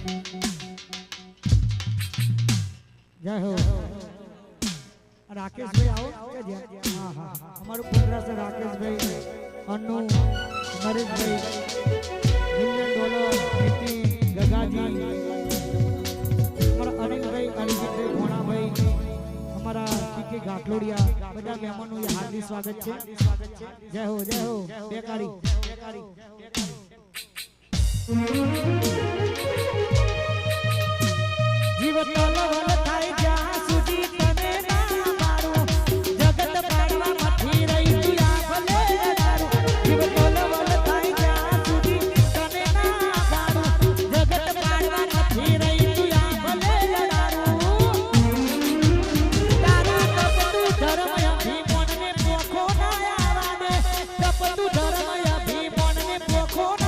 જય હો રાકેશભાઈ આવો કે હા હા અમારું પુત્ર છે રાકેશભાઈ અન્નુ નરેશભાઈ $1 મિલિયન નીતિન ગગાજી અમારા અનિલભાઈ અનિલભાઈ ભોણાભાઈ અમારા ટીકે ગાંઠલોડિયા બધા મહેમાનોનું હાર્દિક સ્વાગત છે જય હો બેકારી જીવ તલવલ થાય જ્યાં સુધી તને ના મારું જગત પાડવા મથી રહી તું આ ભલે દારૂ જીવ તલવલ થાય જ્યાં સુધી તને ના મારું જગત પાડવા મથી રહી તું આ ભલે દારૂ તારા તપતું ધર્મ અભિમાનને પોખો ના આવા દે તપતું ધર્મ અભિમાનને પોખો ના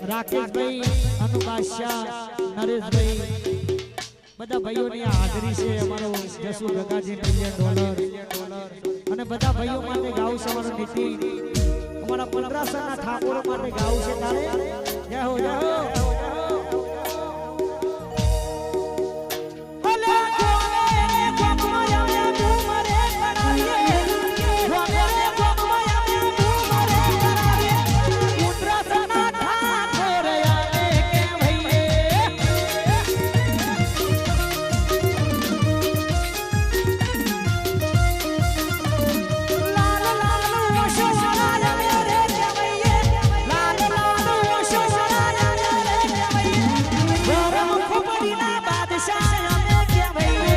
રાકેશભાઈ અનુબાદશાહ નરેશભાઈ બધા ભાઈઓની હાજરી છે અમારો જસુ ગગાજી $1 મિલિયન અને બધા ભાઈઓ માટે ગાવું છે અમારો નીતિ અમારા પંદરાસરના ઠાકોરો માટે ગાવું છે તારે જય હો બાદશાહ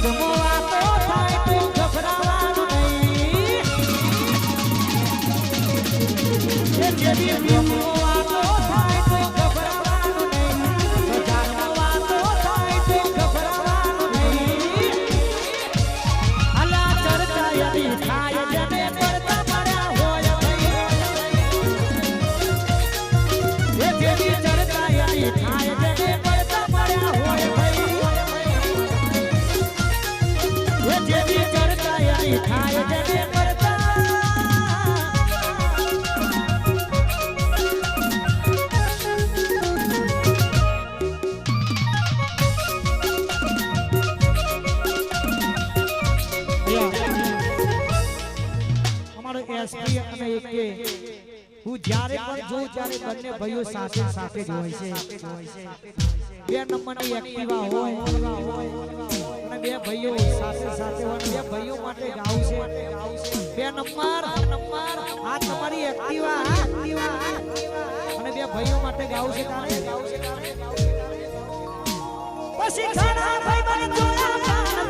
સદમો વાતો થાય તો ગભરાવાનું નહીં એ જેવી બ્રહ્મો વાતો થાય તો ગભરાવાનું નહીં સજાનો વાતો થાય તો ગભરાવાનું નહીં અલા ચર્ચા યદી થાય જને પડતા પડ્યા હોય ભાઈ એ જેવી ચર્ચા યદી થાય જને પડતા પડ્યા હોય ભાઈ એ જેવી ચર્ચા યદી થાય જને પડતા એસપી અને એકે હું જ્યારે પણ જોઉં ત્યારે બંને ભાઈઓ સાથે સાથે જ હોય છે 2 નંબરની એક્ટિવા હોય અને બે ભાઈઓ સાથે સાથે હોય બે ભાઈઓ માટે ગાવું છે 2 નંબર આ તમારી એક્ટિવા અને બે ભાઈઓ માટે ગાવું છે તારે પછી ખાના ભાઈ મને જોયા તારા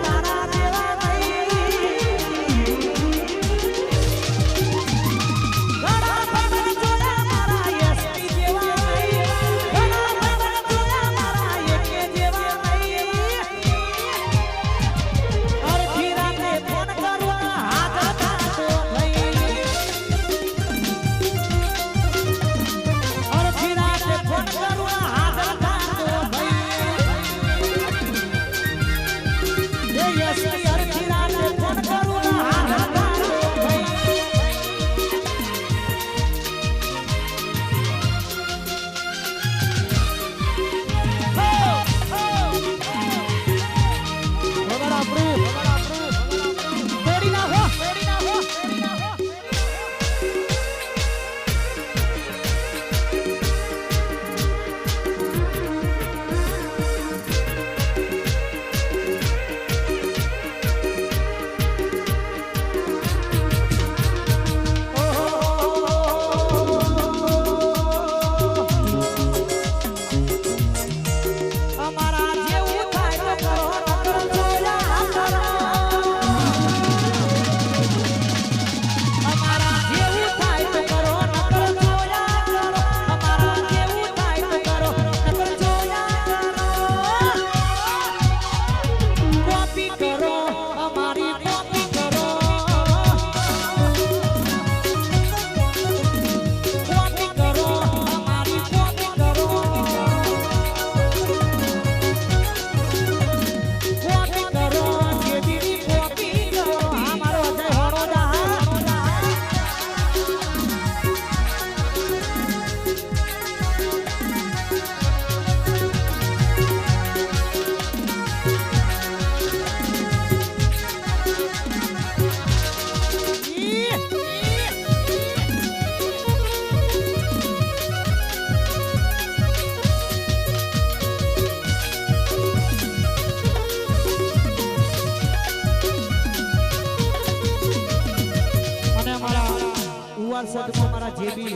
દેવા સદમાં મારા જેબી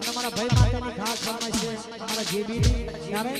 અને મારા ભાઈ માટેની ખાસ ફરમાઈશ છે મારા જેબી ક્યારે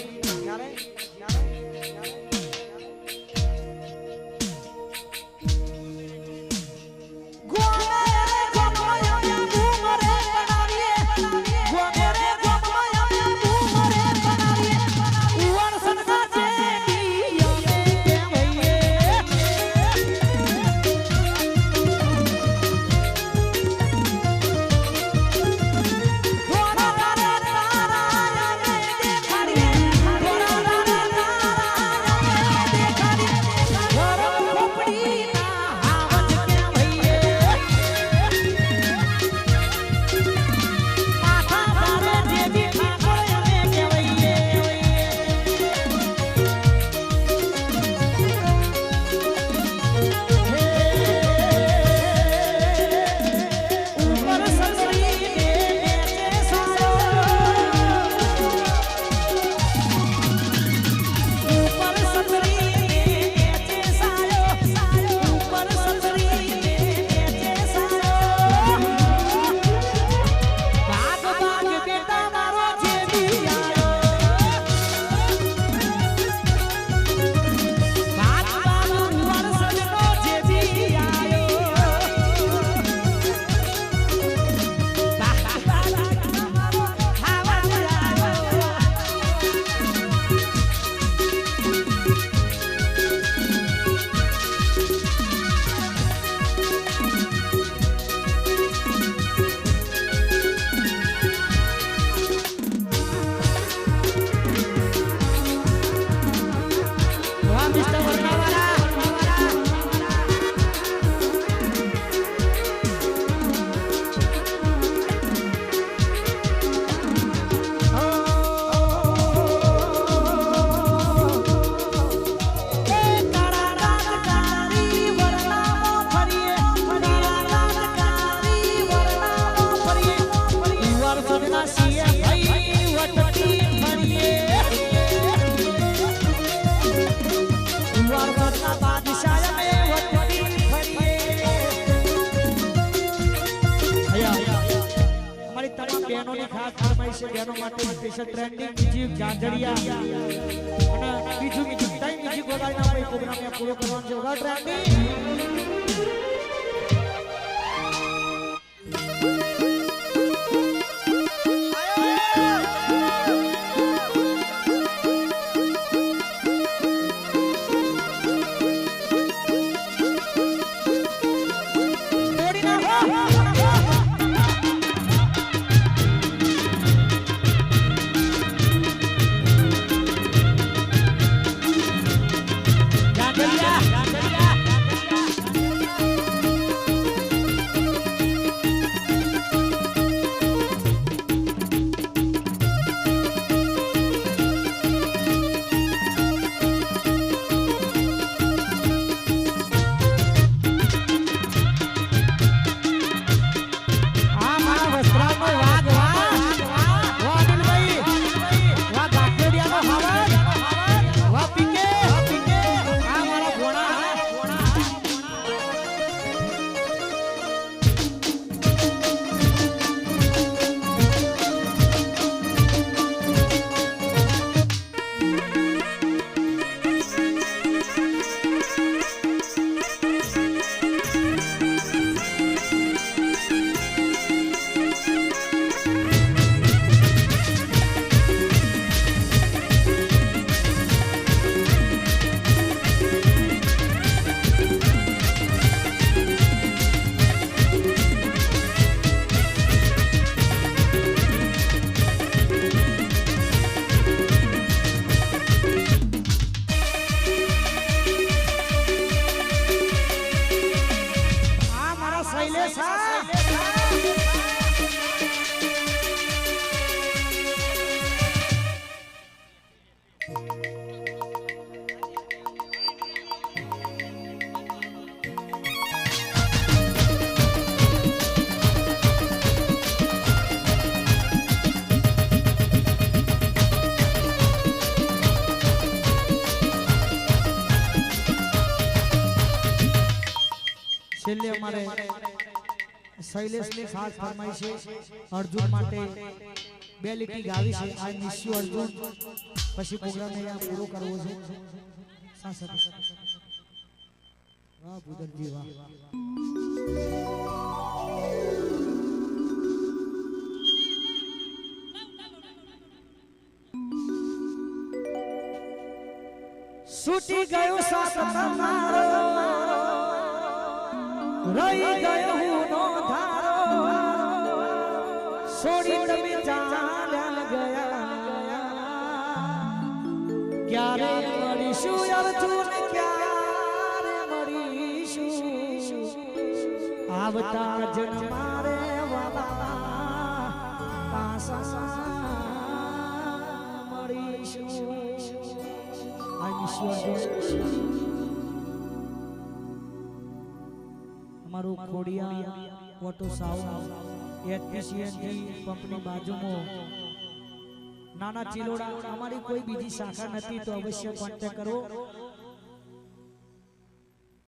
વાહ મિસ્ટર વર્ણાવાળા બહેનો માટે સ્પેશિયલ ટ્રેન્ડિંગ મ્યુઝિક ગાંધડિયા અને બીજું ટાઈમ મ્યુઝિક વગાડીને આપણે પ્રોગ્રામ પૂરો કરવાનો છે વગા ટ્રેન્ડિંગ છેલ્લે અમારે શૈલેષની ખાસ ફરમાઈ છે અર્જુન માટે બે લીટી ગાવી છે આ નિશ્ચય અર્જુન પછી પ્રોગ્રામ અહીંયા પૂરો કરવો છે વાહ ભૂદરજી વાહ છૂટી ગયો સાથ તમારો રહી ગયો હું નો ધારો છોડી તમે ચાલ્યા ગયા ક્યારે મળીશું અર્જુન ક્યારે મળીશું આવતા જન્મારે વાલા પાસા મળીશું આ ઈશ્વર અમારું ખોડિયા ઓટો સાઉન્ડ એચપીસીએનજી પંપની બાજુમાં નાના ચિલોડા અમારી કોઈ બીજી શાખા નથી તો અવશ્ય કોન્ટેક્ટ કરો